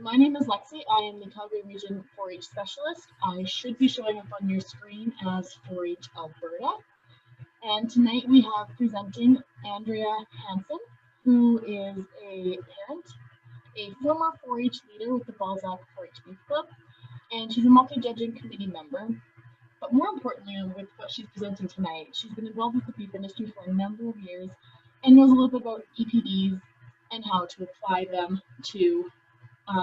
My name is Lexi. I am the Calgary Region 4-H Specialist. I should be showing up on your screen as 4-H Alberta. And tonight we have presenting Andrea Hansen, who is a parent, a former 4-H leader with the Balzac 4-H Beef Club, and she's a multi-judging committee member. But more importantly, with what she's presenting tonight, she's been involved with the beef industry for a number of years and knows a little bit about EPDs and how to apply them to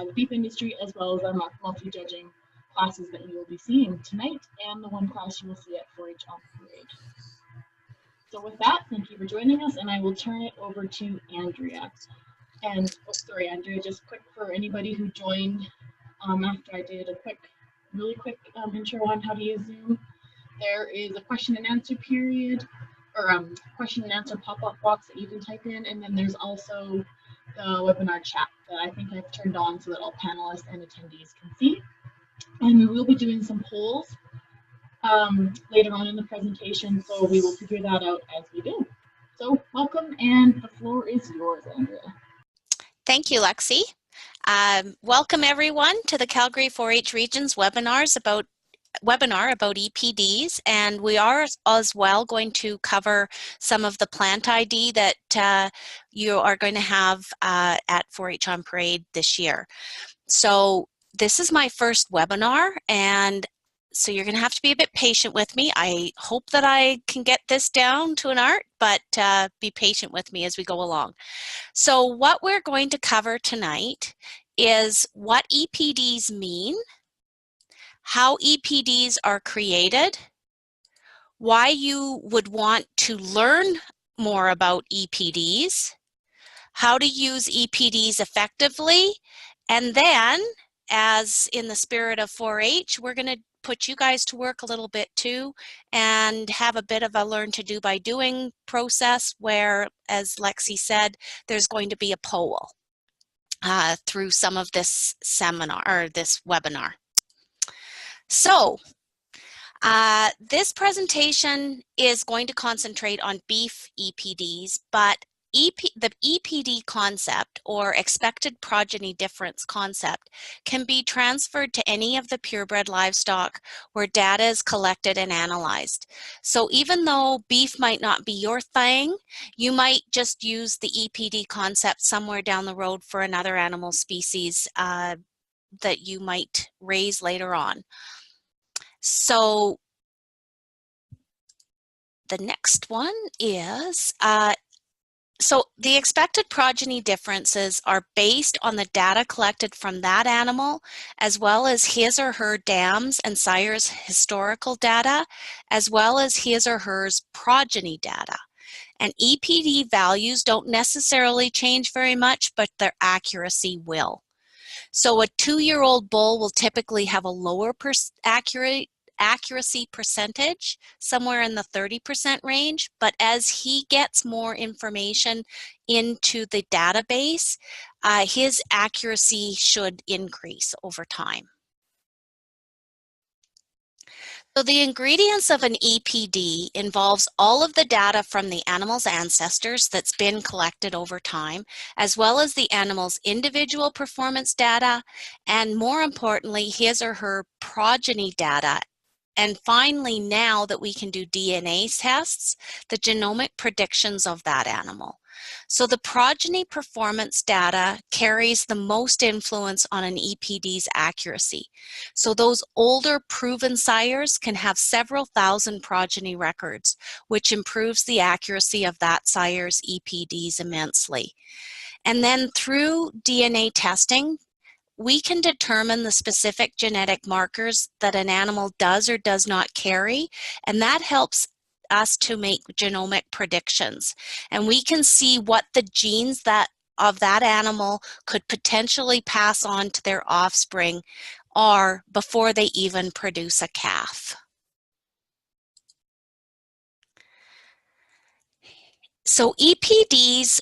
the beef industry, as well as our multi-judging classes that you will be seeing tonight and the one class you will see at 4-H on Parade. So with that, thank you for joining us, and I will turn it over to Andrea. And, oh, sorry, Andrea, just quick for anybody who joined after I did a really quick intro on how to use Zoom. There is a question and answer period, or question and answer pop-up box that you can type in, and then there's also the webinar chat that I think I've turned on so that all panelists and attendees can see. And we will be doing some polls later on in the presentation, so we will figure that out as we do. So welcome, and the floor is yours, Andrea. Thank you, Lexi. Welcome everyone to the Calgary 4-H Region's webinar about EPDs, and we are as well going to cover some of the plant ID that you are going to have at 4-H on Parade this year. So this is my first webinar, and so you're going to have to be a bit patient with me. I hope that I can get this down to an art, but be patient with me as we go along. So what we're going to cover tonight is what EPDs mean, how EPDs are created, why you would want to learn more about EPDs, how to use EPDs effectively, and then, as in the spirit of 4-H, we're going to put you guys to work a little bit too and have a bit of a learn to do by doing process where, as Lexi said, there's going to be a poll through some of this seminar or this webinar. So this presentation is going to concentrate on beef EPDs, but the EPD concept, or expected progeny difference concept, can be transferred to any of the purebred livestock where data is collected and analyzed. So even though beef might not be your thing, you might just use the EPD concept somewhere down the road for another animal species that you might raise later on. So the next one is, so the expected progeny differences are based on the data collected from that animal, as well as his or her dams and sires' historical data, as well as his or hers progeny data. And EPD values don't necessarily change very much, but their accuracy will. So a 2-year-old bull will typically have a lower accuracy percentage, somewhere in the 30% range, but as he gets more information into the database, his accuracy should increase over time. So the ingredients of an EPD involves all of the data from the animal's ancestors that's been collected over time, as well as the animal's individual performance data, and more importantly, his or her progeny data. And finally, now that we can do DNA tests, the genomic predictions of that animal. So the progeny performance data carries the most influence on an EPD's accuracy. So those older proven sires can have several thousand progeny records, which improves the accuracy of that sire's EPDs immensely. And then through DNA testing, we can determine the specific genetic markers that an animal does or does not carry, and that helps us to make genomic predictions. And we can see what the genes of that animal could potentially pass on to their offspring are before they even produce a calf. So EPDs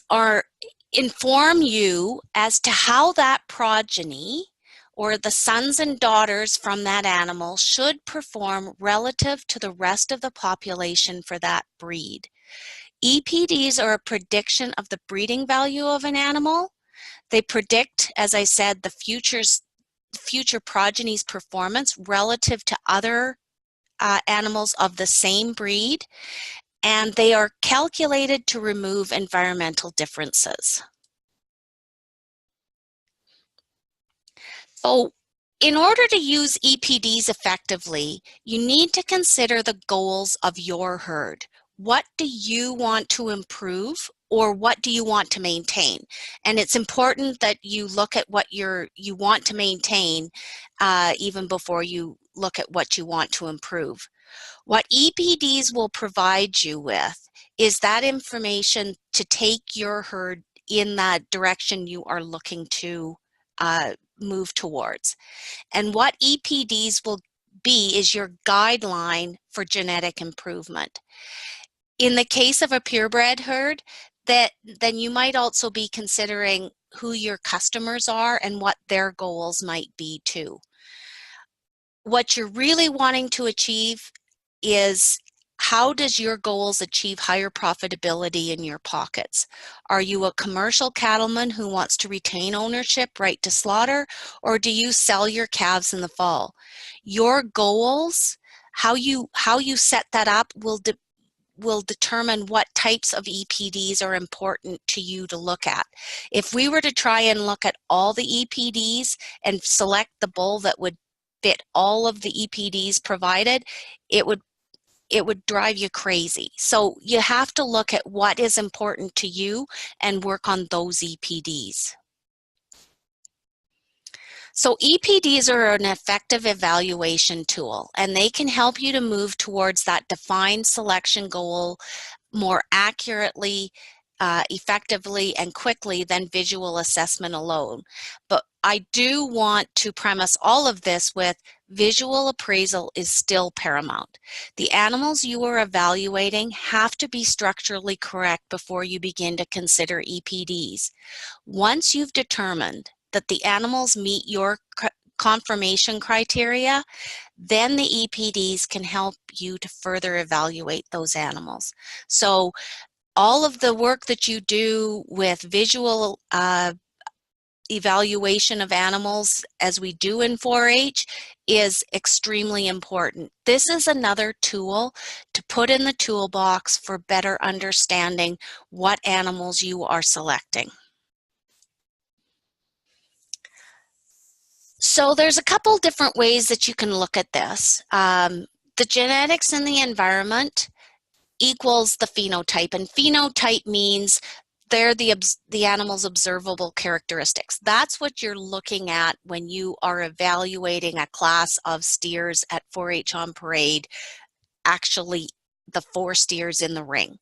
inform you as to how that progeny, or the sons and daughters from that animal, should perform relative to the rest of the population for that breed. EPDs are a prediction of the breeding value of an animal, They predict, as I said, the future progeny's performance relative to other animals of the same breed, and they are calculated to remove environmental differences. So, in order to use EPDs effectively, you need to consider the goals of your herd. What do you want to improve, or what do you want to maintain? And it's important that you look at what you want to maintain even before you look at what you want to improve. What EPDs will provide you with is that information to take your herd in that direction you are looking to move towards. And what EPDs will be is your guideline for genetic improvement. In the case of a purebred herd, then you might also be considering who your customers are and what their goals might be too. What you're really wanting to achieve is, how does your goals achieve higher profitability in your pockets? Are you a commercial cattleman who wants to retain ownership right to slaughter, or do you sell your calves in the fall? Your goals, how you set that up will determine what types of EPDs are important to you to look at. If we were to try and look at all the EPDs and select the bull that would fit all of the EPDs provided, it would drive you crazy. So you have to look at what is important to you and work on those EPDs. So EPDs are an effective evaluation tool, and they can help you to move towards that defined selection goal more accurately, effectively, and quickly than visual assessment alone. But I do want to premise all of this with visual appraisal is still paramount. The animals you are evaluating have to be structurally correct before you begin to consider EPDs. Once you've determined that the animals meet your confirmation criteria, then the EPDs can help you to further evaluate those animals. So all of the work that you do with visual evaluation of animals, as we do in 4-H, is extremely important. This is another tool to put in the toolbox for better understanding what animals you are selecting. So there's a couple different ways that you can look at this. The genetics in the environment equals the phenotype, and phenotype means they're the animal's observable characteristics. That's what you're looking at when you are evaluating a class of steers at 4-H on parade, actually the 4 steers in the ring.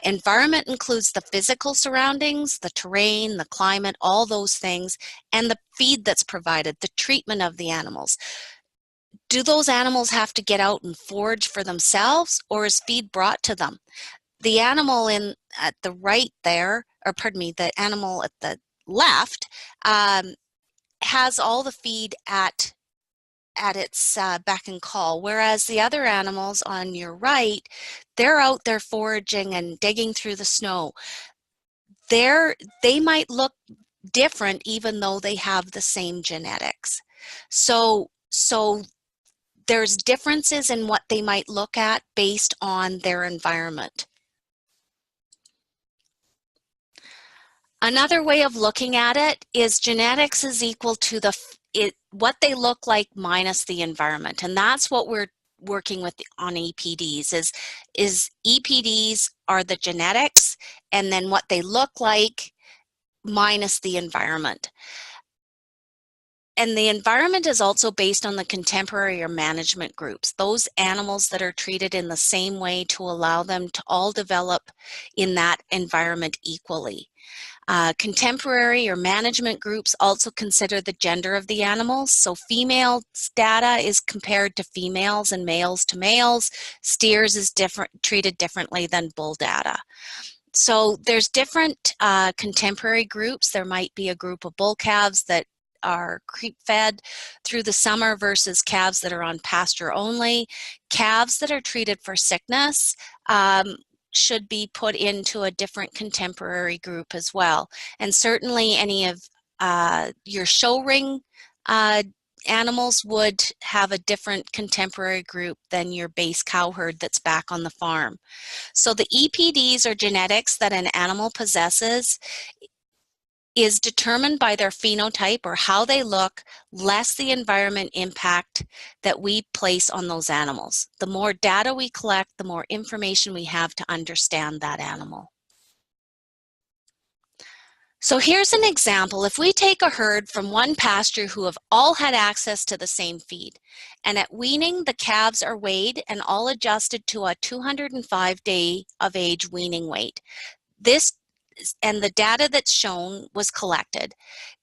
Environment includes the physical surroundings, the terrain, the climate, all those things, and the feed that's provided, the treatment of the animals. Do those animals have to get out and forage for themselves, or is feed brought to them? The animal at the right there, or pardon me, the animal at the left has all the feed at its beck and call, whereas the other animals on your right, they're out there foraging and digging through the snow. They might look different even though they have the same genetics. So there's differences in what they might look at based on their environment. Another way of looking at it is genetics is equal to what they look like minus the environment, and that's what we're working with on EPDs. Is EPDs are the genetics, and then what they look like minus the environment. And the environment is also based on the contemporary or management groups, those animals that are treated in the same way to allow them to all develop in that environment equally. Contemporary or management groups also consider the gender of the animals. So females data is compared to females and males to males. Steers is treated differently than bull data. So there's different contemporary groups. There might be a group of bull calves that are creep fed through the summer versus calves that are on pasture only. Calves that are treated for sickness should be put into a different contemporary group as well. And certainly any of your show ring animals would have a different contemporary group than your base cow herd that's back on the farm. So the EPDs, or genetics that an animal possesses, is determined by their phenotype, or how they look, less the environment impact that we place on those animals. The more data we collect, the more information we have to understand that animal. So here's an example. If we take a herd from one pasture who have all had access to the same feed, and at weaning the calves are weighed and all adjusted to a 205 day of age weaning weight. This and the data that's shown was collected.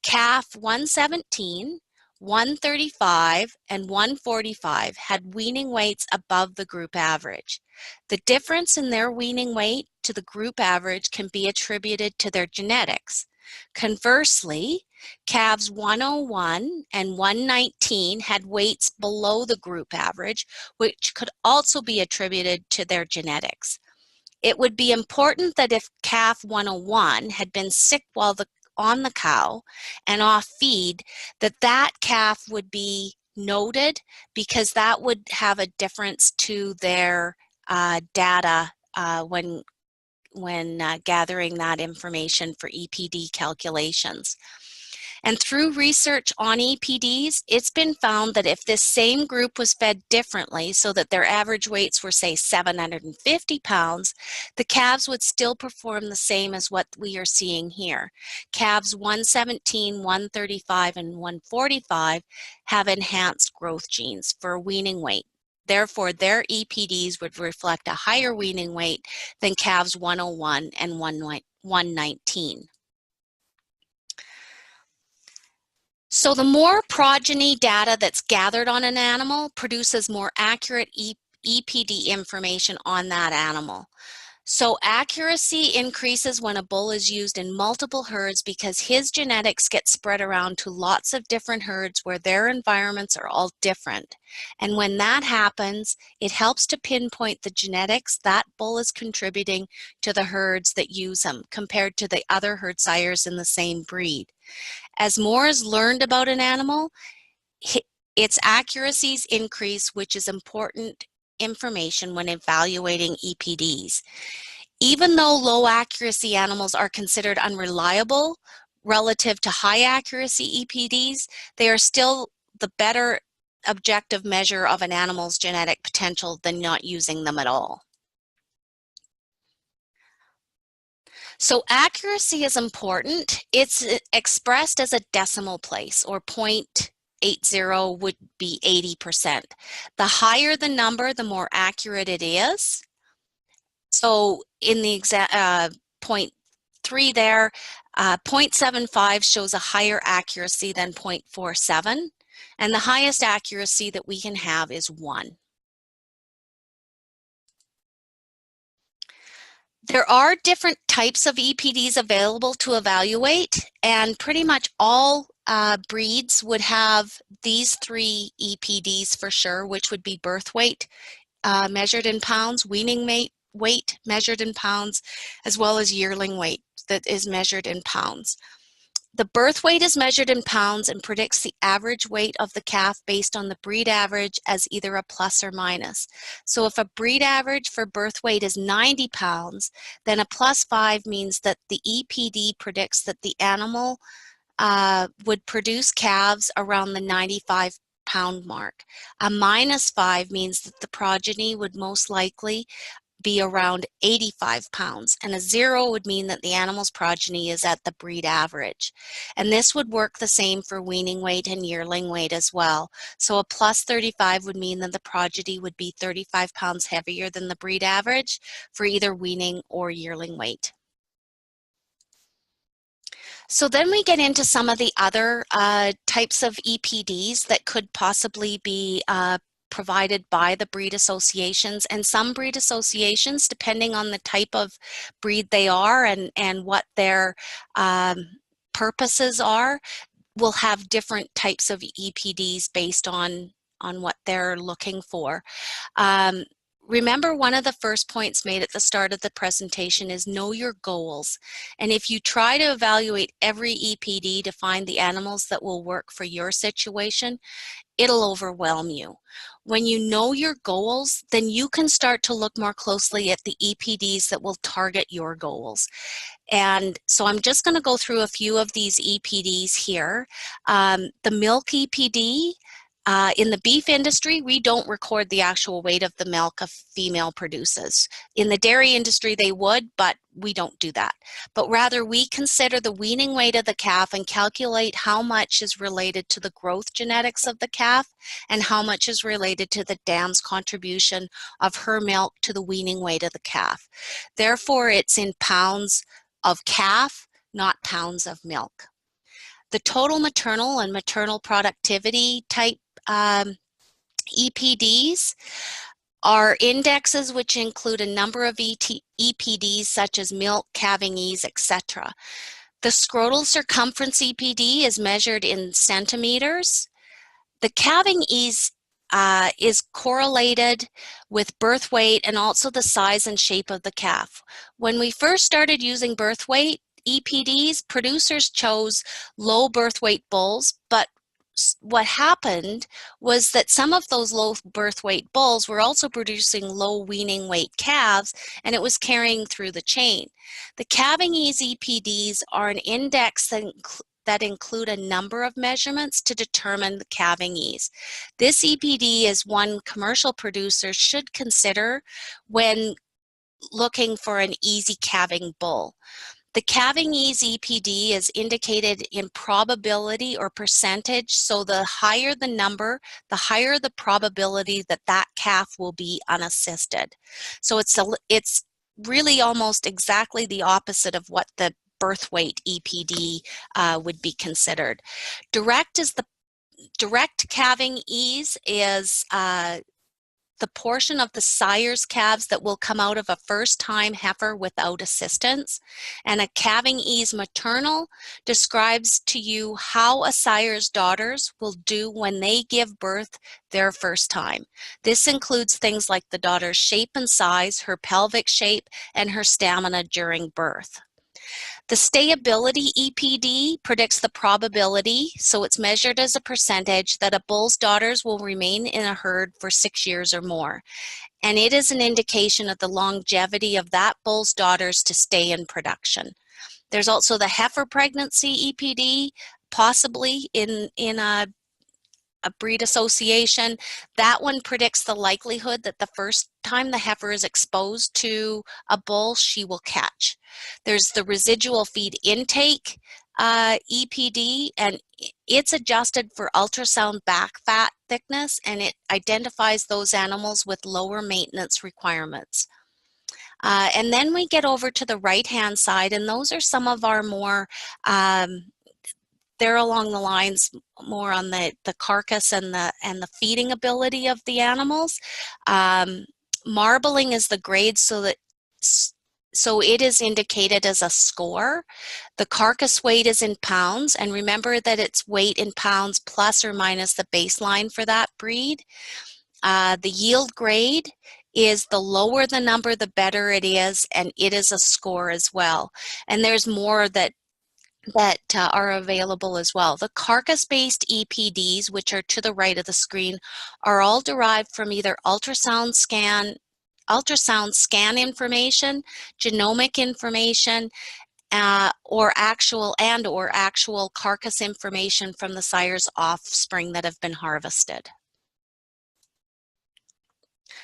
Calf 117, 135, and 145 had weaning weights above the group average. The difference in their weaning weight to the group average can be attributed to their genetics. Conversely, calves 101 and 119 had weights below the group average, which could also be attributed to their genetics. It would be important that if calf 101 had been sick while on the cow and off feed, that calf would be noted, because that would have a difference to their data when gathering that information for EPD calculations. And through research on EPDs, it's been found that if this same group was fed differently, so that their average weights were, say, 750 pounds, the calves would still perform the same as what we are seeing here. Calves 117, 135, and 145 have enhanced growth genes for weaning weight. Therefore, their EPDs would reflect a higher weaning weight than calves 101 and 119. So the more progeny data that's gathered on an animal produces more accurate EPD information on that animal. So accuracy increases when a bull is used in multiple herds, because his genetics get spread around to lots of different herds where their environments are all different. And when that happens, it helps to pinpoint the genetics that bull is contributing to the herds that use him compared to the other herd sires in the same breed. As more is learned about an animal, its accuracies increase, which is important information when evaluating EPDs. Even though low accuracy animals are considered unreliable relative to high accuracy EPDs, they are still the better objective measure of an animal's genetic potential than not using them at all. So accuracy is important. It's expressed as a decimal place, or 0.80 would be 80%. The higher the number, the more accurate it is. So in the 0.3 there, 0.75 shows a higher accuracy than 0.47, and the highest accuracy that we can have is 1. There are different types of EPDs available to evaluate, and pretty much all breeds would have these 3 EPDs for sure, which would be birth weight measured in pounds, weaning weight measured in pounds, as well as yearling weight that is measured in pounds. The birth weight is measured in pounds and predicts the average weight of the calf based on the breed average as either a plus or minus. So if a breed average for birth weight is 90 pounds, then a +5 means that the EPD predicts that the animal would produce calves around the 95-pound mark. A -5 means that the progeny would most likely be around 85 pounds, and a 0 would mean that the animal's progeny is at the breed average. And this would work the same for weaning weight and yearling weight as well. So a +35 would mean that the progeny would be 35 pounds heavier than the breed average for either weaning or yearling weight. So then we get into some of the other types of EPDs that could possibly be provided by the breed associations, and some breed associations, depending on the type of breed they are and what their purposes are, will have different types of EPDs based on what they're looking for. remember, one of the first points made at the start of the presentation is know your goals. And if you try to evaluate every EPD to find the animals that will work for your situation, it'll overwhelm you. When you know your goals, then you can start to look more closely at the EPDs that will target your goals. And so I'm just going to go through a few of these EPDs here. The milk EPD, in the beef industry, we don't record the actual weight of the milk a female produces. In the dairy industry, they would, but we don't do that. But rather, we consider the weaning weight of the calf and calculate how much is related to the growth genetics of the calf and how much is related to the dam's contribution of her milk to the weaning weight of the calf. Therefore, it's in pounds of calf, not pounds of milk. The total maternal and maternal productivity type EPDs are indexes which include a number of EPDs such as milk, calving ease, etc. The scrotal circumference EPD is measured in centimeters. The calving ease is correlated with birth weight and also the size and shape of the calf. When we first started using birth weight EPDs, producers chose low birth weight bulls, but what happened was that some of those low birth weight bulls were also producing low weaning weight calves, and it was carrying through the chain. The calving ease EPDs are an index that include a number of measurements to determine the calving ease. This EPD is one commercial producers should consider when looking for an easy calving bull. The calving ease EPD is indicated in probability or percentage, so the higher the number, the higher the probability that that calf will be unassisted. So it's really almost exactly the opposite of what the birth weight EPD would be considered. Direct calving ease is the portion of the sire's calves that will come out of a first-time heifer without assistance. And a calving ease maternal describes to you how a sire's daughters will do when they give birth their first time. This includes things like the daughter's shape and size, her pelvic shape, and her stamina during birth. The stayability EPD predicts the probability, so it's measured as a percentage, that a bull's daughters will remain in a herd for 6 years or more. And it is an indication of the longevity of that bull's daughters to stay in production. There's also the heifer pregnancy EPD, possibly in a breed association. That one predicts the likelihood that the first time the heifer is exposed to a bull, she will catch. There's the residual feed intake EPD, and it's adjusted for ultrasound back fat thickness, and it identifies those animals with lower maintenance requirements. And then we get over to the right-hand side, and those are some of our more they're along the lines more on the carcass and the feeding ability of the animals. Marbling is the grade, so it is indicated as a score. The carcass weight is in pounds, and remember that it's weight in pounds plus or minus the baseline for that breed. The yield grade is the lower the number, the better it is, and it is a score as well. And there's more that are available as well. The carcass-based EPDs, which are to the right of the screen, are all derived from either ultrasound scan information, genomic information, or actual carcass information from the sire's offspring that have been harvested.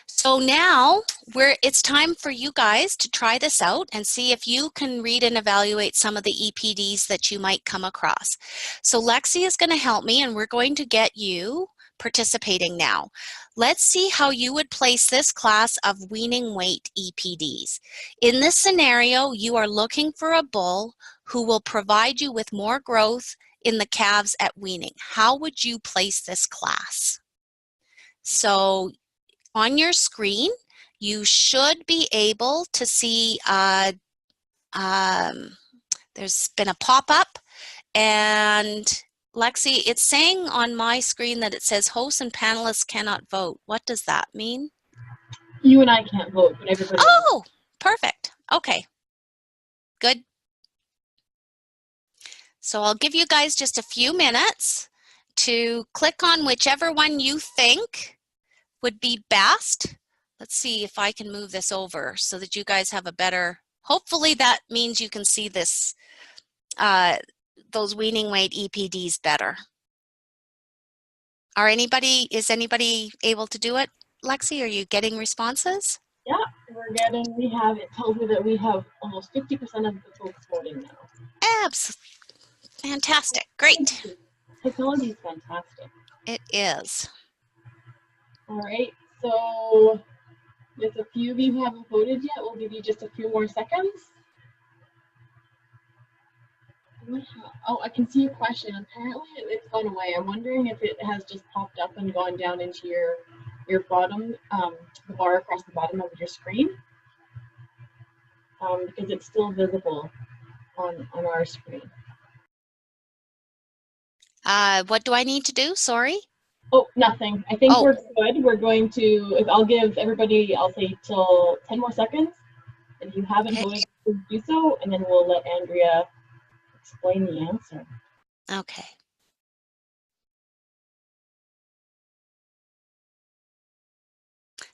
So now it's time for you guys to try this out and see if you can read and evaluate some of the EPDs that you might come across. So Lexi is going to help me, and we're going to get you participating now. Let's see how you would place this class of weaning weight EPDs. In this scenario, you are looking for a bull who will provide you with more growth in the calves at weaning. How would you place this class? So on your screen, you should be able to see there's been a pop-up, and Lexi, it's saying on my screen that it says hosts and panelists cannot vote. What does that mean? You and I can't vote, but everybody else. Oh, perfect. Okay, good. So I'll give you guys just a few minutes to click on whichever one you think would be best. Let's see if I can move this over so that you guys have a better, hopefully that means you can see this, those weaning weight EPDs better. Is anybody able to do it? Lexi, are you getting responses? Yeah, it tells me that we have almost 50% of the folks voting now. Fantastic, great. Technology is fantastic. It is. All right, so there's a few of you who haven't voted yet. We'll give you just a few more seconds. Oh, I can see your question. Apparently it's gone away. I'm wondering if it has just popped up and gone down into your bottom, the bar across the bottom of your screen, because it's still visible on our screen. What do I need to do? Sorry. Oh, nothing. I think we're good. We're going to, I'll give everybody, I'll say till 10 more seconds. And if you haven't voted, please do so, and then we'll let Andrea explain the answer. Okay.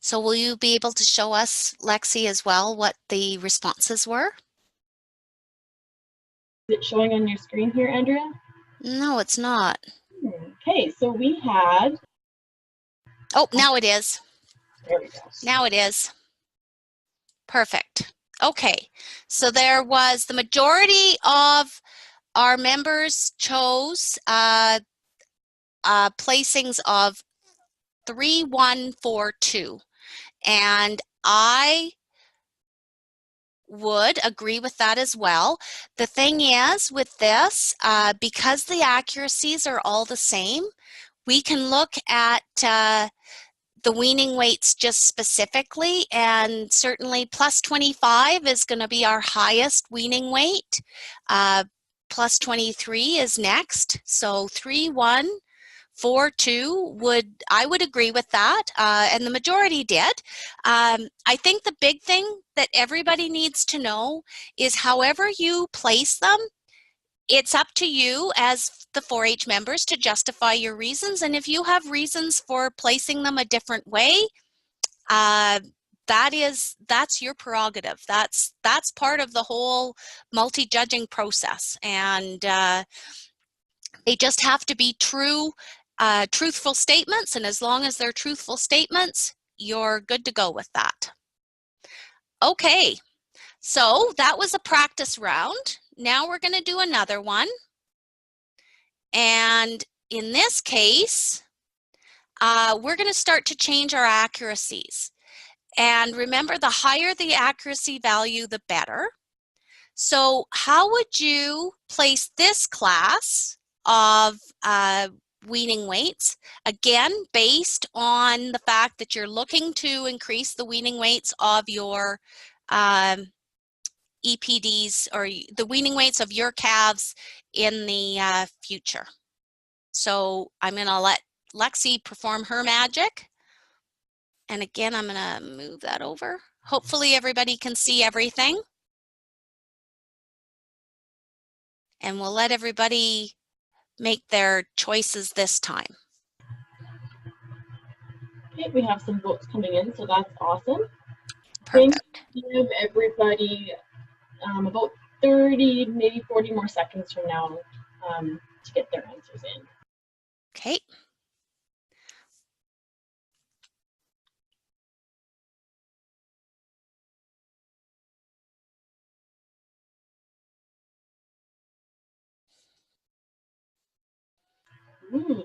So will you be able to show us, Lexi, as well, what the responses were? Is it showing on your screen here, Andrea? No, it's not. Okay, so we had... Oh, now it is. There we go. Now it is. Perfect. Okay, so there was the majority of our members chose placings of 3, 1, 4, 2. And I would agree with that as well. The thing is with this, because the accuracies are all the same, we can look at the weaning weights just specifically, and certainly plus 25 is going to be our highest weaning weight. Plus 23 is next. So 3, 1, 4, 2 I would agree with that, and the majority did. I think the big thing that everybody needs to know is however you place them, it's up to you as the 4-H members to justify your reasons, and if you have reasons for placing them a different way, that's your prerogative. That's part of the whole multi-judging process, and they just have to be truthful statements, and as long as they're truthful statements, you're good to go with that. Okay, so that was a practice round. Now we're going to do another one. And in this case, we're going to start to change our accuracies. And remember, the higher the accuracy value, the better. So how would you place this class of weaning weights? Again, based on the fact that you're looking to increase the weaning weights of your EPDs, or the weaning weights of your calves in the future. So I'm going to let Lexi perform her magic. And again, I'm going to move that over. Hopefully everybody can see everything. And we'll let everybody make their choices this time. Okay, we have some votes coming in, so that's awesome. Perfect. Give everybody about 30, maybe 40 more seconds from now to get their answers in. Okay.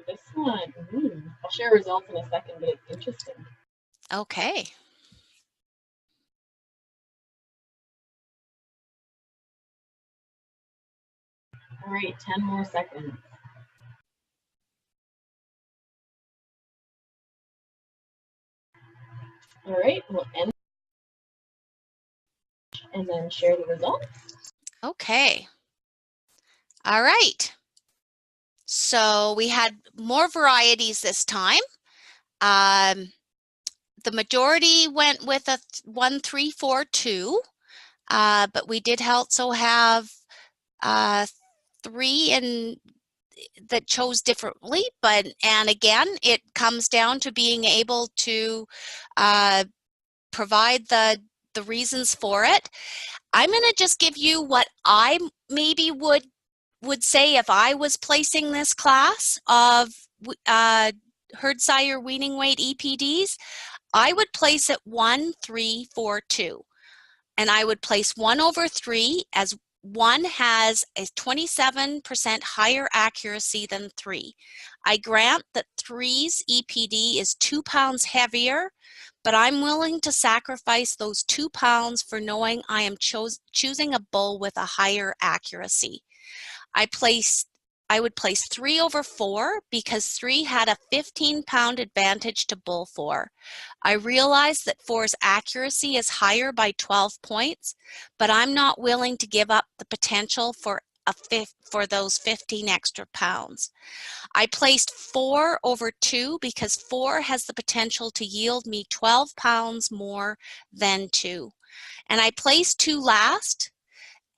This one. I'll share results in a second, but it's interesting. Okay. All right, 10 more seconds. All right, we'll end and then share the results. Okay. All right. So we had more varieties this time. the majority went with a 1, 3, 4, 2, but we did also have 3 and that chose differently, and again, it comes down to being able to provide the reasons for it. I'm going to just give you what I maybe would say if I was placing this class of herd sire weaning weight EPDs. I would place it 1, 3, 4, 2. And I would place 1 over 3 as 1 has a 27% higher accuracy than 3. I grant that 3's EPD is 2 pounds heavier, but I'm willing to sacrifice those 2 pounds for knowing I am choosing a bull with a higher accuracy. I would place 3 over 4 because 3 had a 15-pound advantage to bull 4. I realize that 4's accuracy is higher by 12 points, but I'm not willing to give up the potential for those 15 extra pounds. I placed 4 over 2 because 4 has the potential to yield me 12 pounds more than 2. And I placed 2 last,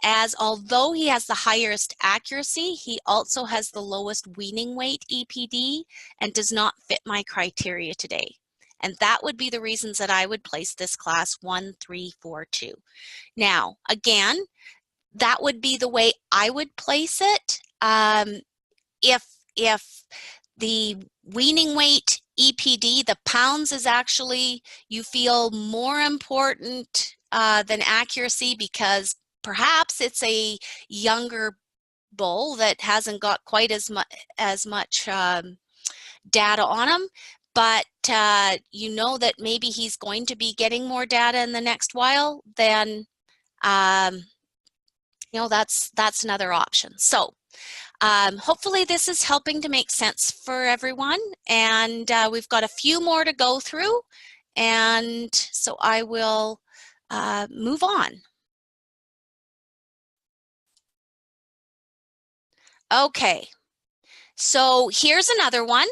as although he has the highest accuracy, he also has the lowest weaning weight EPD and does not fit my criteria today. And that would be the reasons that I would place this class 1, 3, 4, 2. Now, again, that would be the way I would place it. If the weaning weight EPD, the pounds, is actually, you feel, more important than accuracy because perhaps it's a younger bull that hasn't got quite as much data on him, but you know that maybe he's going to be getting more data in the next while, then you know, that's another option. So hopefully this is helping to make sense for everyone, and we've got a few more to go through, and so I will move on. Okay, so here's another one.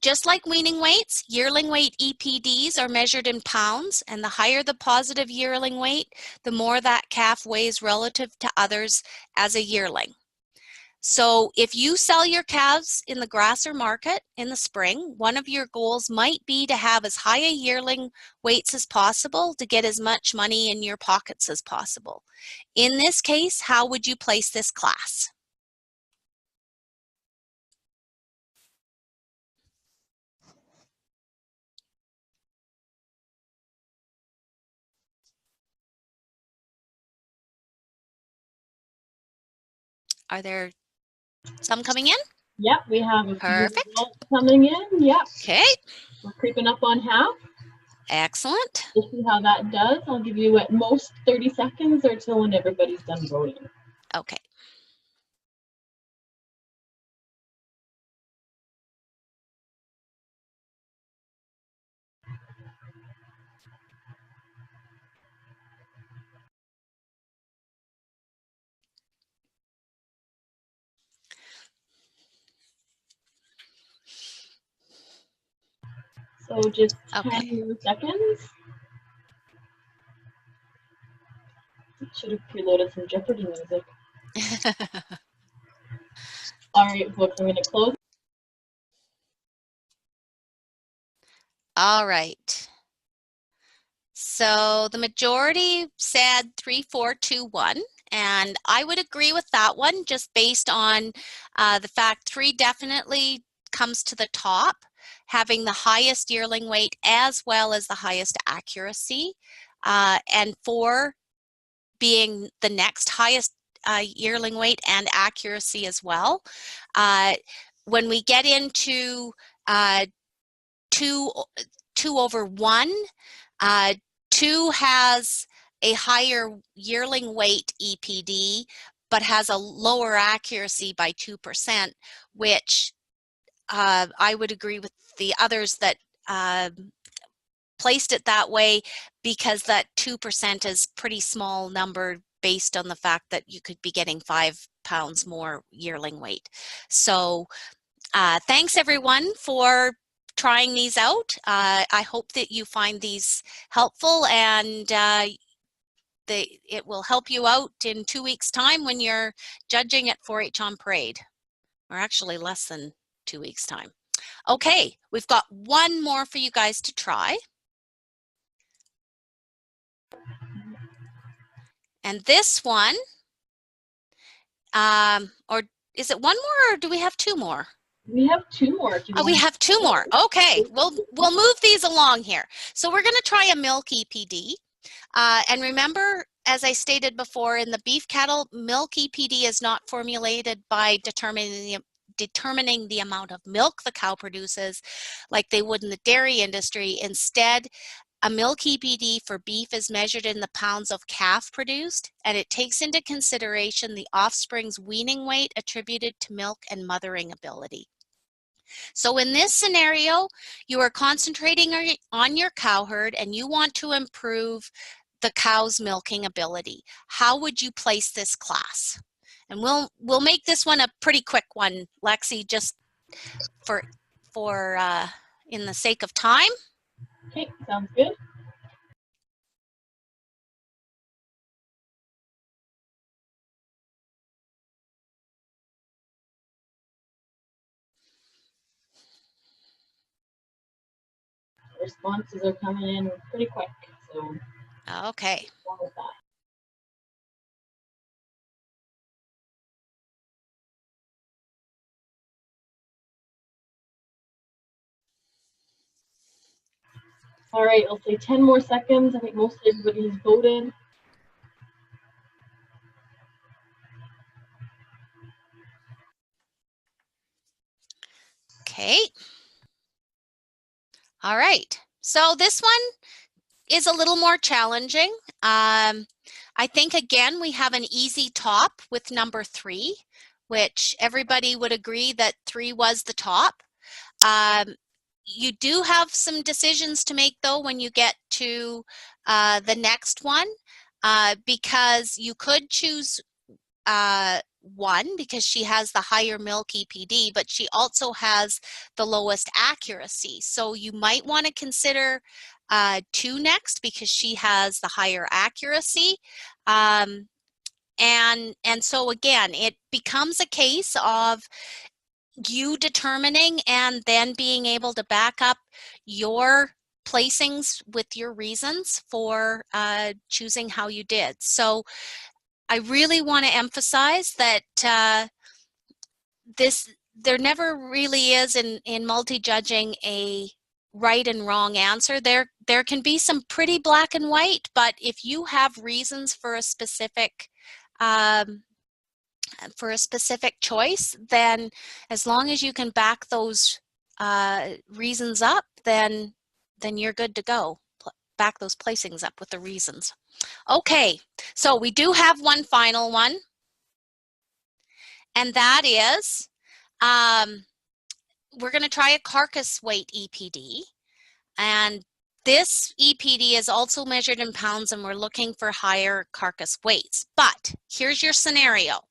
Just like weaning weights, yearling weight EPDs are measured in pounds, and the higher the positive yearling weight, the more that calf weighs relative to others as a yearling. So if you sell your calves in the grasser market in the spring, one of your goals might be to have as high a yearling weights as possible to get as much money in your pockets as possible. In this case, how would you place this class? Are there some coming in? Yep, we have a few Perfect. results coming in. Yep. Okay. We're creeping up on half. Excellent. We'll see how that does. I'll give you at most 30 seconds or till when everybody's done voting. Okay. So just Okay. 10 more seconds. Should have preloaded some Jeopardy music. All right, folks, I'm going to close. All right. So the majority said 3, 4, 2, 1, and I would agree with that one just based on the fact 3 definitely comes to the top, having the highest yearling weight as well as the highest accuracy, and 4 being the next highest yearling weight and accuracy as well. When we get into 2 over 1, 2 has a higher yearling weight EPD, but has a lower accuracy by 2%, which I would agree with the others that placed it that way because that 2% is pretty small number based on the fact that you could be getting 5 pounds more yearling weight. So thanks everyone for trying these out. I hope that you find these helpful, and it will help you out in 2 weeks' time when you're judging at 4-H on Parade, or actually less than 2 weeks' time. Okay, we've got one more for you guys to try. And this one, or is it one more, or do we have two more? We have two more. Oh, we have two more. Okay, we'll move these along here. So we're going to try a milk EPD. And remember, as I stated before, in the beef cattle, milk EPD is not formulated by determining the amount of milk the cow produces like they would in the dairy industry. Instead, a milk EPD for beef is measured in the pounds of calf produced, and it takes into consideration the offspring's weaning weight attributed to milk and mothering ability. So in this scenario, you are concentrating on your cow herd and you want to improve the cow's milking ability. How would you place this class? And we'll make this one a pretty quick one, Lexi, just for in the sake of time. Okay, sounds good. Responses are coming in pretty quick, so okay. All right, I'll say 10 more seconds. I think most everybody has voted. Okay. All right. So this one is a little more challenging. I think, again, we have an easy top with number 3, which everybody would agree that 3 was the top. You do have some decisions to make, though, when you get to the next one, because you could choose 1 because she has the higher milk EPD, but she also has the lowest accuracy. So you might want to consider 2 next because she has the higher accuracy. And so again, it becomes a case of you determining and then being able to back up your placings with your reasons for choosing how you did. So I really want to emphasize that there never really is in multi-judging a right and wrong answer. There can be some pretty black and white, but if you have reasons for a specific choice, then as long as you can back those reasons up, then you're good to go. Back those placings up with the reasons. Okay, so we do have one final one, and that is we're going to try a carcass weight EPD, and this EPD is also measured in pounds, and we're looking for higher carcass weights. But here's your scenario.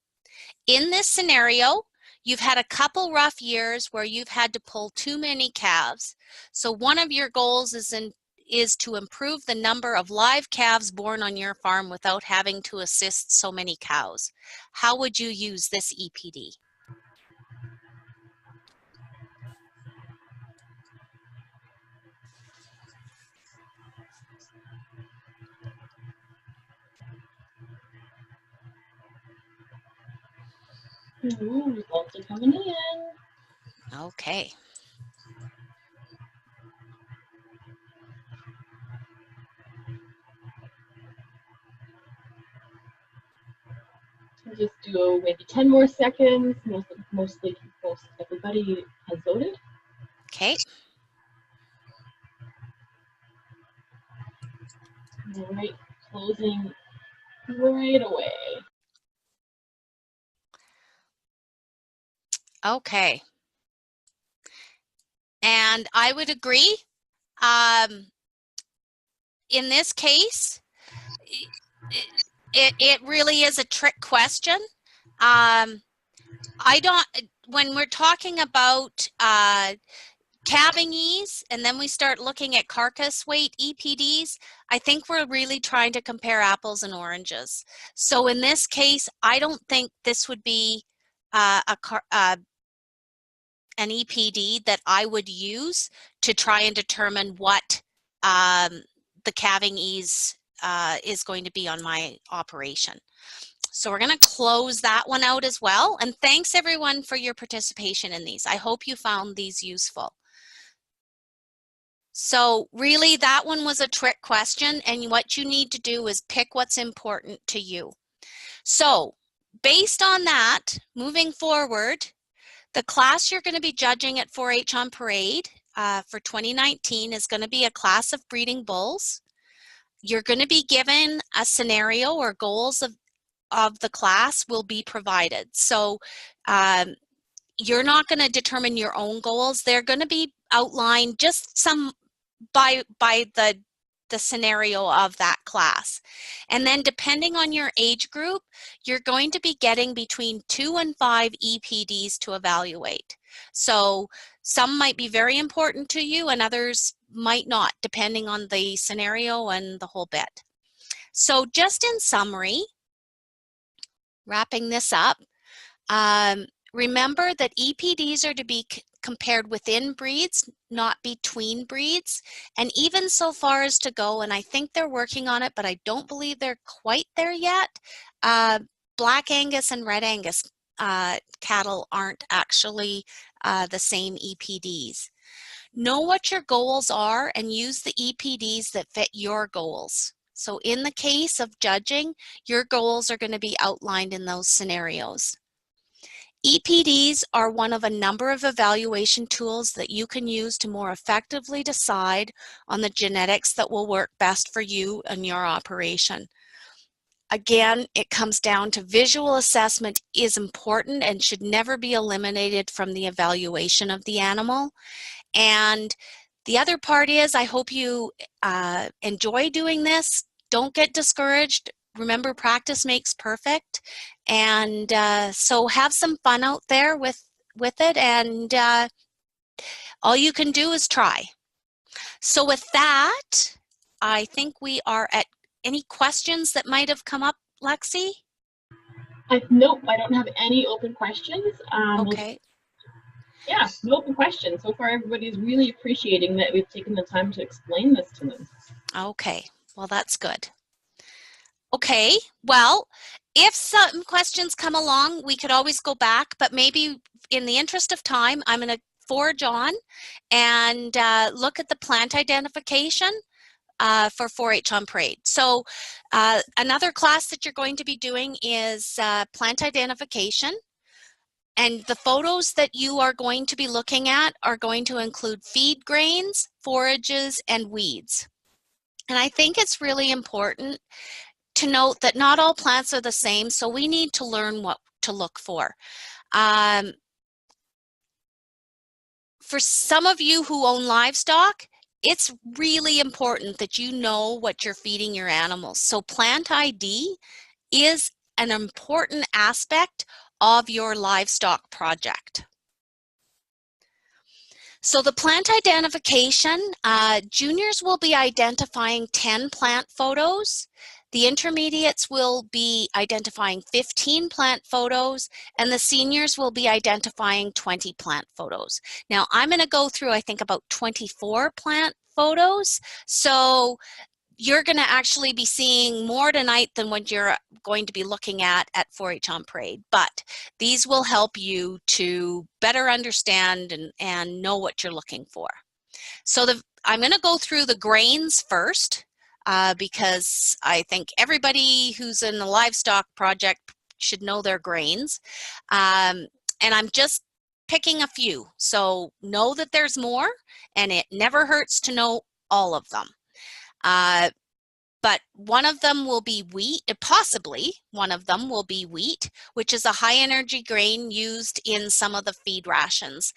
In this scenario, you've had a couple rough years where you've had to pull too many calves. So one of your goals is to improve the number of live calves born on your farm without having to assist so many cows. How would you use this EPD? Results are coming in. Okay. We'll just do maybe 10 more seconds. Most everybody has voted. Okay. All right, closing right away. Okay. And I would agree. In this case, it really is a trick question. When we're talking about calving ease, and then we start looking at carcass weight EPDs, I think we're really trying to compare apples and oranges. So in this case, I don't think this would be an EPD that I would use to try and determine what the calving ease is going to be on my operation. So we're going to close that one out as well. And thanks everyone for your participation in these. I hope you found these useful. So really that one was a trick question, and what you need to do is pick what's important to you. So based on that, moving forward, the class you're going to be judging at 4-H on Parade for 2019 is going to be a class of breeding bulls. You're going to be given a scenario or goals of the class will be provided. So you're not going to determine your own goals. They're going to be outlined just some by the scenario of that class. And then depending on your age group, you're going to be getting between 2 and 5 EPDs to evaluate. So some might be very important to you and others might not, depending on the scenario and the whole bit. So just in summary, wrapping this up, remember that EPDs are to be compared within breeds, not between breeds, and even so far as to go, and I think they're working on it, but I don't believe they're quite there yet, Black Angus and Red Angus cattle aren't actually the same EPDs. Know what your goals are and use the EPDs that fit your goals. So in the case of judging, your goals are going to be outlined in those scenarios. EPDs are one of a number of evaluation tools that you can use to more effectively decide on the genetics that will work best for you and your operation. Again, it comes down to visual assessment is important and should never be eliminated from the evaluation of the animal. And the other part is, I hope you enjoy doing this. Don't get discouraged. Remember, practice makes perfect. And so have some fun out there with it. And all you can do is try. So with that, I think we are at any questions that might have come up, Lexi? Nope, I don't have any open questions. Okay. Yeah, no open questions. So far, everybody's really appreciating that we've taken the time to explain this to them. Okay, well, that's good. Okay, well, if some questions come along, we could always go back, but maybe in the interest of time, I'm going to forge on and look at the plant identification for 4-H on Parade. So another class that you're going to be doing is plant identification. And the photos that you are going to be looking at are going to include feed grains, forages, and weeds. And I think it's really important to note that not all plants are the same, so we need to learn what to look for. For some of you who own livestock, it's really important that you know what you're feeding your animals. So plant ID is an important aspect of your livestock project. So the plant identification, juniors will be identifying 10 plant photos. The intermediates will be identifying 15 plant photos, and the seniors will be identifying 20 plant photos. Now I'm going to go through, I think, about 24 plant photos. So you're going to actually be seeing more tonight than what you're going to be looking at 4-H on Parade. But these will help you to better understand and know what you're looking for. So I'm going to go through the grains first because I think everybody who's in the livestock project should know their grains. And I'm just picking a few. So know that there's more, and it never hurts to know all of them. But one of them will be wheat, possibly one of them will be wheat, which is a high energy grain used in some of the feed rations.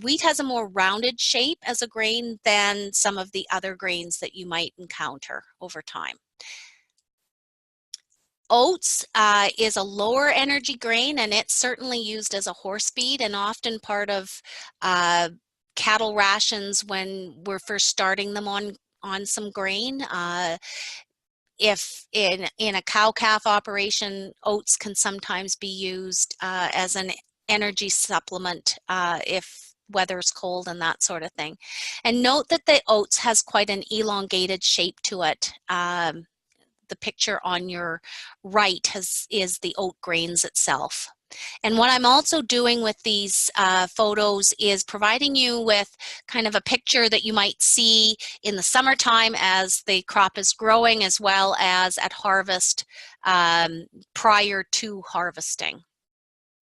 Wheat has a more rounded shape as a grain than some of the other grains that you might encounter over time. Oats is a lower energy grain, and it's certainly used as a horse feed and often part of cattle rations when we're first starting them on some grain. If in a cow-calf operation, oats can sometimes be used as an energy supplement if weather's cold and that sort of thing. And note that the oats has quite an elongated shape to it. The picture on your right is the oat grains itself. And what I'm also doing with these photos is providing you with kind of a picture that you might see in the summertime as the crop is growing, as well as at harvest prior to harvesting,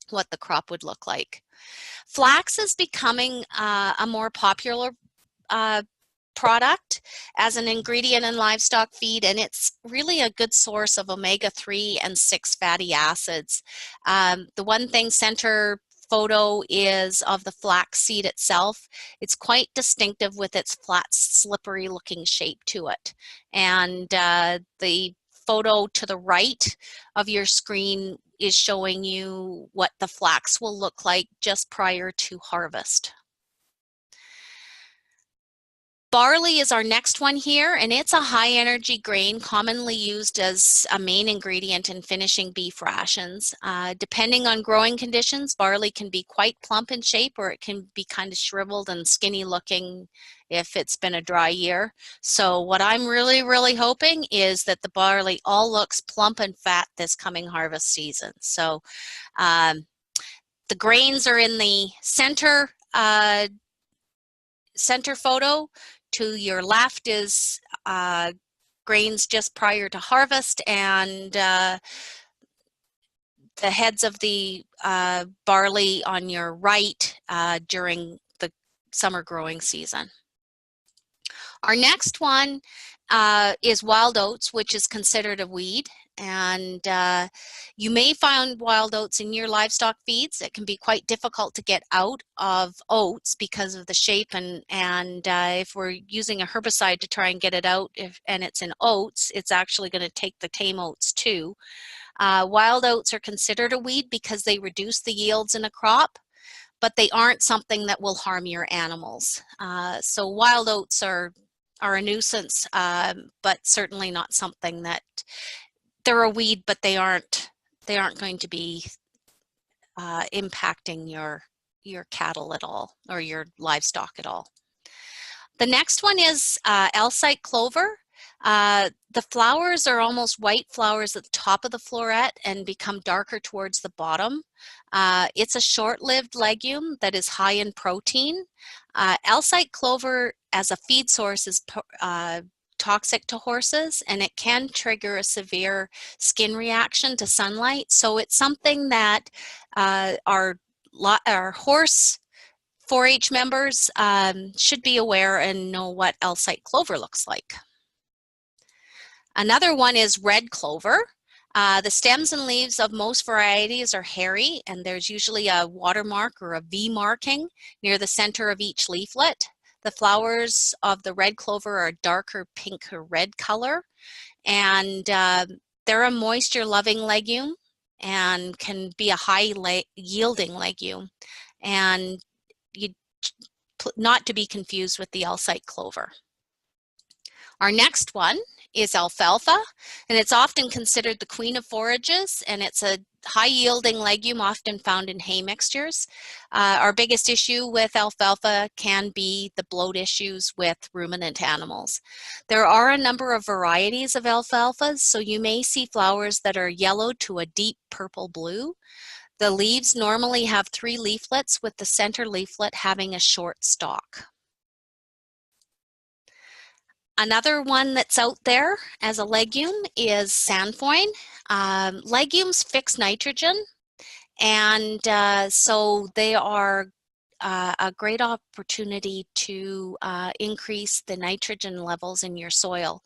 what the crop would look like. Flax is becoming a more popular product as an ingredient in livestock feed, and it's really a good source of omega-3 and 6 fatty acids. The one thing center photo is of the flax seed itself. It's quite distinctive with its flat, slippery looking shape to it. And the photo to the right of your screen is showing you what the flax will look like just prior to harvest. Barley is our next one here, and it's a high energy grain commonly used as a main ingredient in finishing beef rations. Depending on growing conditions, barley can be quite plump in shape, or it can be kind of shriveled and skinny looking if it's been a dry year. So what I'm really hoping is that the barley all looks plump and fat this coming harvest season. So the grains are in the center photo. To your left is grains just prior to harvest, and the heads of the barley on your right during the summer growing season. Our next one is wild oats, which is considered a weed. And you may find wild oats in your livestock feeds. It can be quite difficult to get out of oats because of the shape, and if we're using a herbicide to try and get it out and it's in oats, it's actually going to take the tame oats too. Wild oats are considered a weed because they reduce the yields in a crop, but they aren't something that will harm your animals. So wild oats are a nuisance, but certainly not something that they're a weed, but they aren't going to be impacting your cattle at all, or your livestock at all. The next one is Alsite clover. The flowers are almost white flowers at the top of the floret and become darker towards the bottom. It's a short-lived legume that is high in protein. Alsite clover as a feed source is toxic to horses, and it can trigger a severe skin reaction to sunlight. So it's something that our horse 4-H members should be aware and know what Alsite clover looks like. Another one is red clover. The stems and leaves of most varieties are hairy, and there's usually a watermark or a V marking near the center of each leaflet. The flowers of the red clover are darker pink or red color, and they're a moisture-loving legume and can be a high-yielding legume, and not to be confused with the Alsite clover. Our next one is alfalfa, and it's often considered the queen of forages, and it's a high-yielding legume often found in hay mixtures. Our biggest issue with alfalfa can be the bloat issues with ruminant animals. There are a number of varieties of alfalfas, so you may see flowers that are yellow to a deep purple blue. The leaves normally have 3 leaflets, with the center leaflet having a short stalk. Another one that's out there as a legume is sainfoin. Legumes fix nitrogen, and so they are a great opportunity to increase the nitrogen levels in your soil.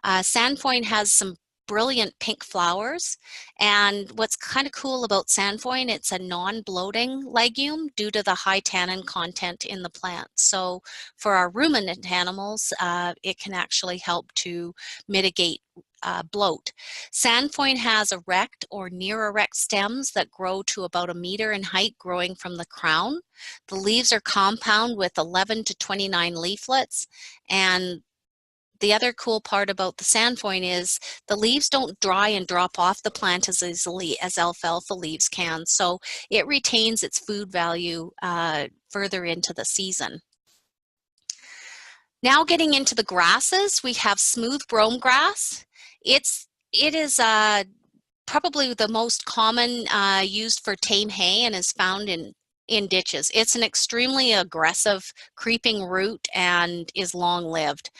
Sainfoin has some brilliant pink flowers, and what's kind of cool about sainfoin, it's a non-bloating legume due to the high tannin content in the plant. So for our ruminant animals, it can actually help to mitigate bloat. Sandfoin has erect or near erect stems that grow to about 1 meter in height, growing from the crown. The leaves are compound with 11 to 29 leaflets, and the other cool part about the sandfoin is the leaves don't dry and drop off the plant as easily as alfalfa leaves can, so it retains its food value further into the season. Now getting into the grasses, we have smooth brome grass. It is probably the most common used for tame hay and is found in ditches. It's an extremely aggressive creeping root and is long-lived.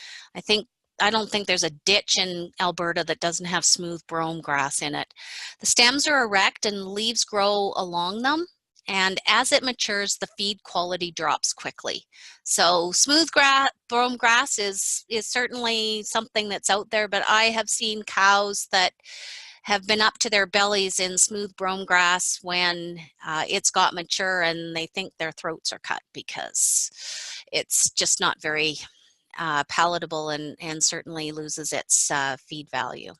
I don't think there's a ditch in Alberta that doesn't have smooth brome grass in it. The stems are erect and leaves grow along them, and as it matures, the feed quality drops quickly. So smooth brome grass is certainly something that's out there, but I have seen cows that have been up to their bellies in smooth brome grass when it's got mature and they think their throats are cut because it's just not very palatable and certainly loses its feed value.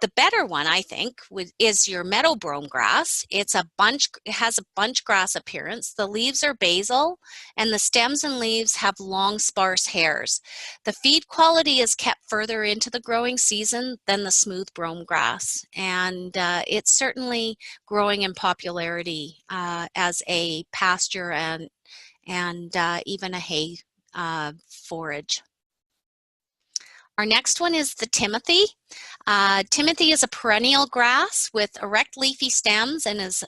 The better one, I think, is your meadow brome grass. It has a bunch grass appearance. The leaves are basal, and the stems and leaves have long, sparse hairs. The feed quality is kept further into the growing season than the smooth brome grass, and it's certainly growing in popularity as a pasture and even a hay forage. Our next one is the timothy. Timothy is a perennial grass with erect leafy stems and is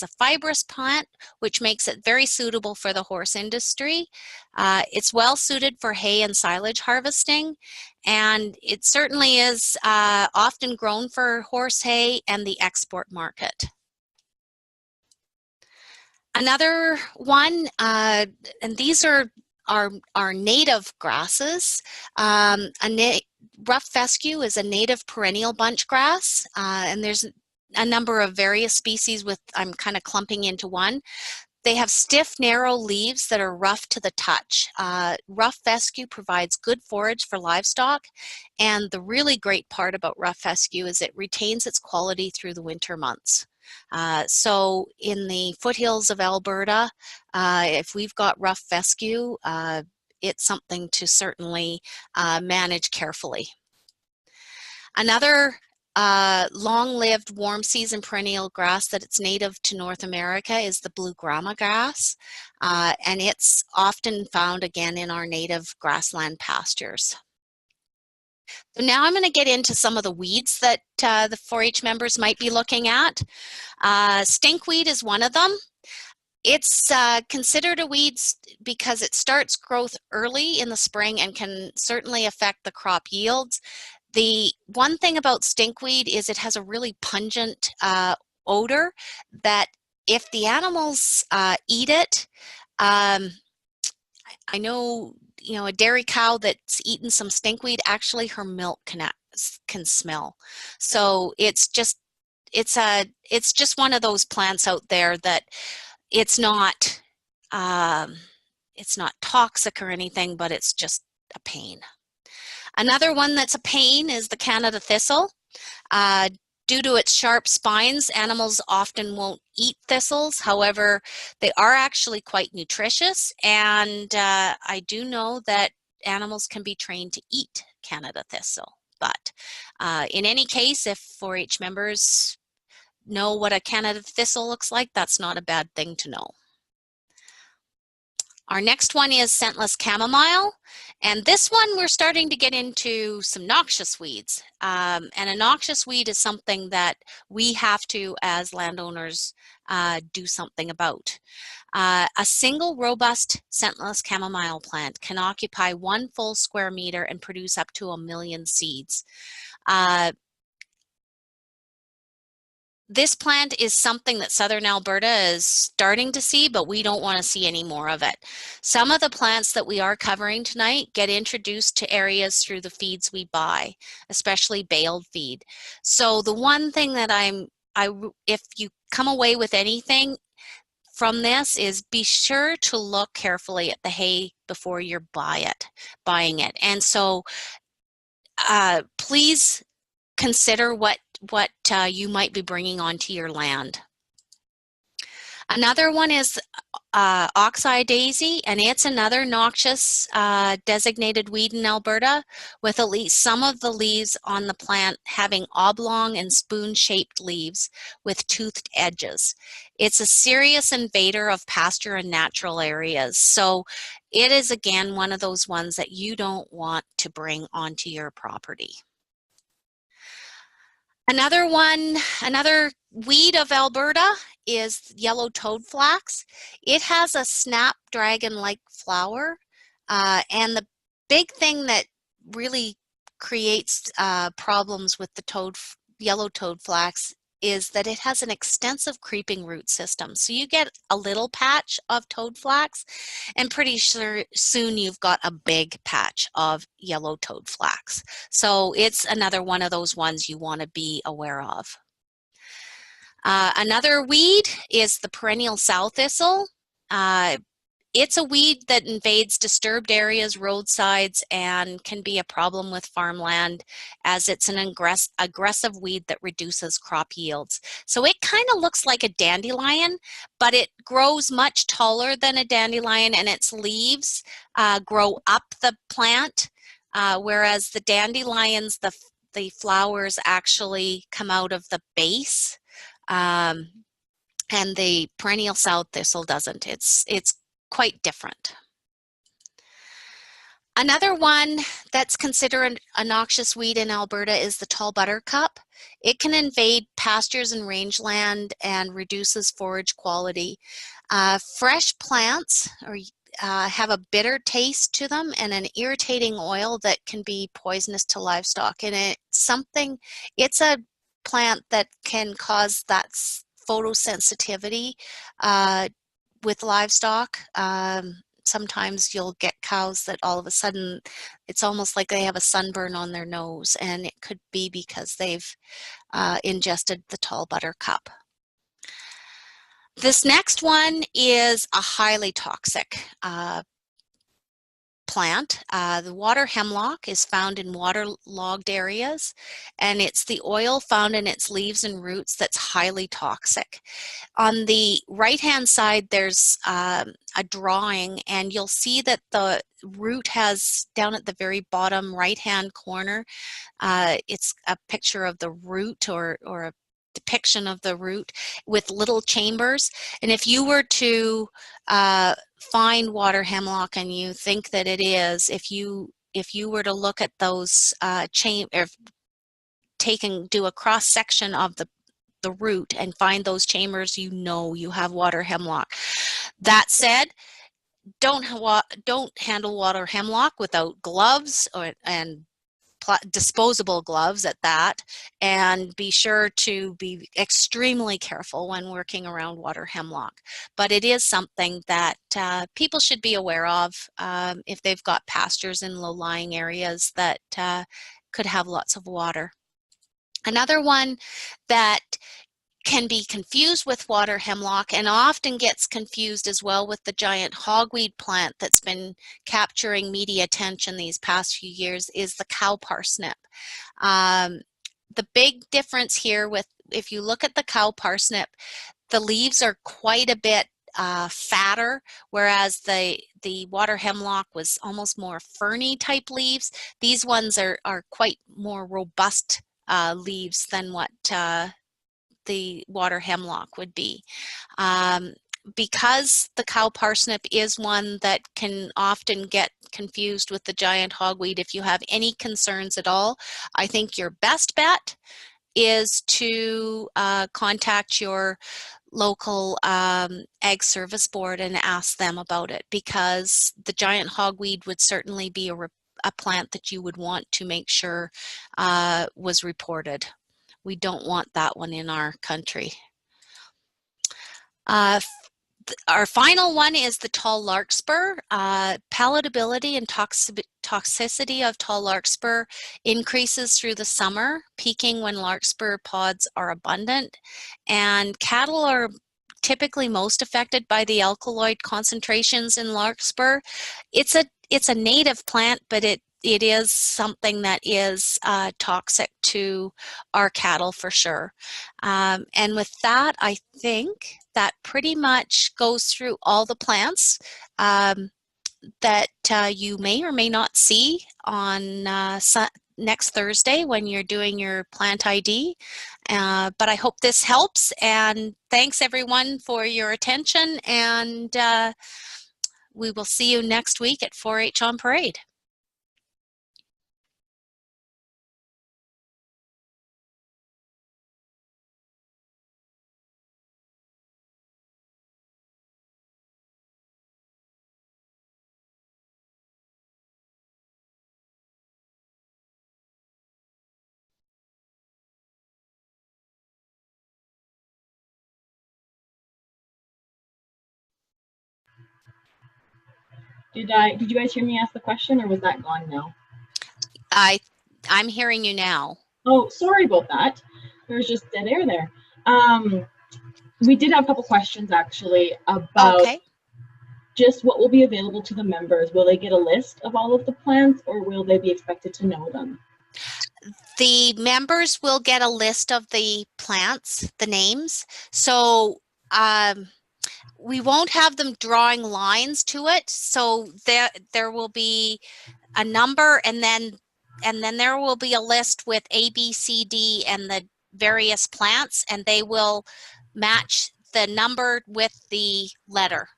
a fibrous plant, which makes it very suitable for the horse industry. It's well suited for hay and silage harvesting, and it certainly is often grown for horse hay and the export market. Another one, and these are our native grasses. Rough fescue is a native perennial bunch grass, and there's a number of various species I'm kind of clumping into one. They have stiff, narrow leaves that are rough to the touch. Rough fescue provides good forage for livestock, and the really great part about rough fescue is it retains its quality through the winter months. So in the foothills of Alberta, if we've got rough fescue, it's something to certainly manage carefully. Another long-lived warm season perennial grass that it's native to North America is the blue grama grass, and it's often found again in our native grassland pastures. So now I'm going to get into some of the weeds that the 4-H members might be looking at. Stinkweed is one of them. It's considered a weed because it starts growth early in the spring and can certainly affect the crop yields. The one thing about stinkweed is it has a really pungent odor that if the animals eat it, I know, a dairy cow that's eaten some stinkweed, actually her milk can smell. So it's just one of those plants out there that it's not toxic or anything, but it's just a pain. Another one that's a pain is the Canada thistle. Due to its sharp spines, animals often won't eat thistles. However, they are actually quite nutritious, and I do know that animals can be trained to eat Canada thistle. But in any case, if 4-H members know what a Canada thistle looks like, that's not a bad thing to know. Our next one is scentless chamomile, and this one we're starting to get into some noxious weeds. And a noxious weed is something that we have to, as landowners, do something about. A single robust scentless chamomile plant can occupy 1 full square meter and produce up to 1 million seeds. This plant is something that southern Alberta is starting to see, but we don't want to see any more of it. Some of the plants that we are covering tonight get introduced to areas through the feeds we buy, especially baled feed. So the one thing that if you come away with anything from this is be sure to look carefully at the hay before you're buying it. And so please consider what you might be bringing onto your land. Another one is oxeye daisy, and it's another noxious designated weed in Alberta, with at least some of the leaves on the plant having oblong and spoon-shaped leaves with toothed edges. It's a serious invader of pasture and natural areas, so it is again one of those ones that you don't want to bring onto your property. Another weed of Alberta is yellow toadflax. It has a snapdragon-like flower, and the big thing that really creates problems with the yellow toadflax is that it has an extensive creeping root system. So you get a little patch of toadflax, and pretty sure soon you've got a big patch of yellow toadflax. So it's another one of those ones you want to be aware of. Another weed is the perennial sow thistle. It's a weed that invades disturbed areas, roadsides, and can be a problem with farmland, as it's an aggressive weed that reduces crop yields. So it kind of looks like a dandelion, but it grows much taller than a dandelion, and its leaves grow up the plant, whereas the dandelions, the flowers actually come out of the base, and the perennial sow thistle doesn't. It's quite different. Another one that's considered a noxious weed in Alberta is the tall buttercup. It can invade pastures and rangeland and reduces forage quality. Fresh plants have a bitter taste to them and an irritating oil that can be poisonous to livestock. And it's a plant that can cause that photosensitivity with livestock. Sometimes you'll get cows that all of a sudden it's almost like they have a sunburn on their nose, and it could be because they've ingested the tall buttercup. This next one is a highly toxic plant. The water hemlock is found in waterlogged areas, and it's the oil found in its leaves and roots that's highly toxic. On the right-hand side, there's a drawing, and you'll see that the root has, down at the very bottom right-hand corner, it's a picture of the root or a depiction of the root with little chambers. And if you were to find water hemlock and you think that it is, if you were to look at those do a cross section of the root and find those chambers, you know you have water hemlock. That said, don't handle water hemlock without gloves and disposable gloves at that, and be sure to be extremely careful when working around water hemlock. But it is something that people should be aware of if they've got pastures in low-lying areas that could have lots of water. Another one that can be confused with water hemlock and often gets confused as well with the giant hogweed plant that's been capturing media attention these past few years is the cow parsnip. The big difference here if you look at the cow parsnip, the leaves are quite a bit fatter, whereas the water hemlock was almost more ferny type leaves. These ones are quite more robust leaves than what the water hemlock would be. Because the cow parsnip is one that can often get confused with the giant hogweed, if you have any concerns at all, I think your best bet is to contact your local Ag Service Board and ask them about it, because the giant hogweed would certainly be a plant that you would want to make sure was reported. We don't want that one in our country. Our final one is the tall larkspur. Palatability and toxicity of tall larkspur increases through the summer, peaking when larkspur pods are abundant, and cattle are typically most affected by the alkaloid concentrations in larkspur. It's a native plant, but it it is something that is toxic to our cattle for sure. And with that, I think that pretty much goes through all the plants that you may or may not see on next Thursday when you're doing your plant ID. But I hope this helps, and thanks everyone for your attention, and we will see you next week at 4-H on Parade. Did you guys hear me ask the question, or was that gone now? I'm hearing you now. Oh, sorry about that. There's just dead air there. We did have a couple questions actually about just what will be available to the members. Will they get a list of all of the plants, or will they be expected to know them? The members will get a list of the plants, the names. So we won't have them drawing lines to it. So there will be a number, and then there will be a list with A, B, C, D, and the various plants, and they will match the number with the letter,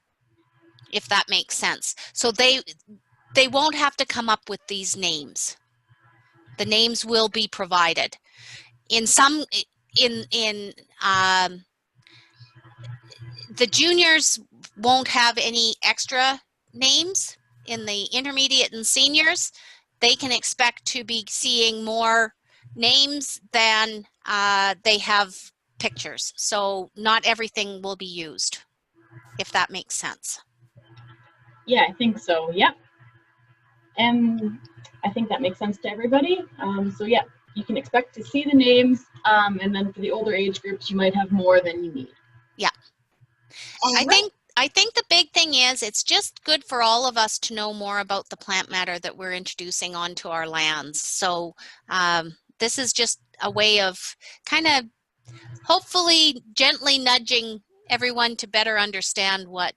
if that makes sense. So they won't have to come up with these names. The names will be provided. In some, the juniors won't have any extra names. In the intermediate and seniors, they can expect to be seeing more names than they have pictures. So not everything will be used, if that makes sense. Yeah, I think so. Yep. And I think that makes sense to everybody. So yeah, you can expect to see the names, and then for the older age groups, you might have more than you need. Yeah. I think the big thing is it's just good for all of us to know more about the plant matter that we're introducing onto our lands. So this is just a way of kind of hopefully gently nudging everyone to better understand what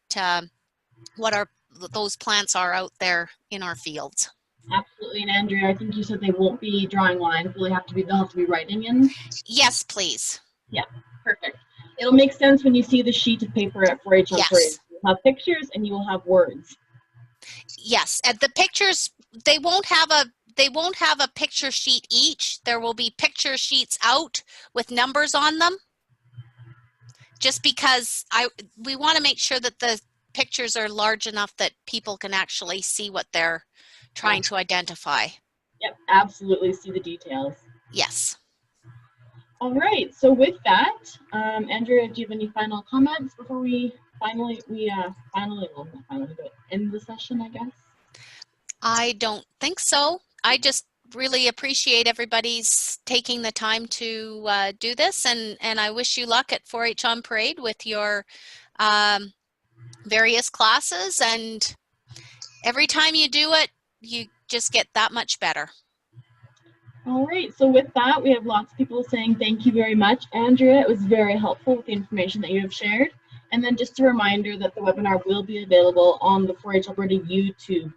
those plants are out there in our fields. Absolutely. And Andrea, I think you said they won't be drawing lines. They'll have to be writing in. Yes, please. Yeah, perfect. It'll make sense when you see the sheet of paper at 4-H on Parade. You'll have pictures and you will have words. Yes, and the pictures, they won't have a picture sheet each. There will be picture sheets out with numbers on them. Just because we want to make sure that the pictures are large enough that people can actually see what they're trying to identify. Yep, absolutely see the details. Yes. All right, so with that, Andrea, do you have any final comments before we finally end the session, I guess? I don't think so. I just really appreciate everybody's taking the time to do this, and I wish you luck at 4-H on Parade with your various classes, and every time you do it, you just get that much better. All right, so with that, we have lots of people saying thank you very much. Andrea, it was very helpful with the information that you have shared. And then just a reminder that the webinar will be available on the 4-H Alberta YouTube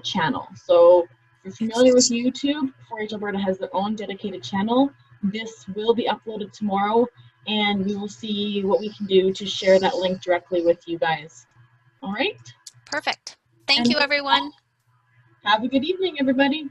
channel. So if you're familiar with YouTube, 4-H Alberta has their own dedicated channel. This will be uploaded tomorrow, and we will see what we can do to share that link directly with you guys. All right? Perfect. Thank you, everyone. Have a good evening, everybody.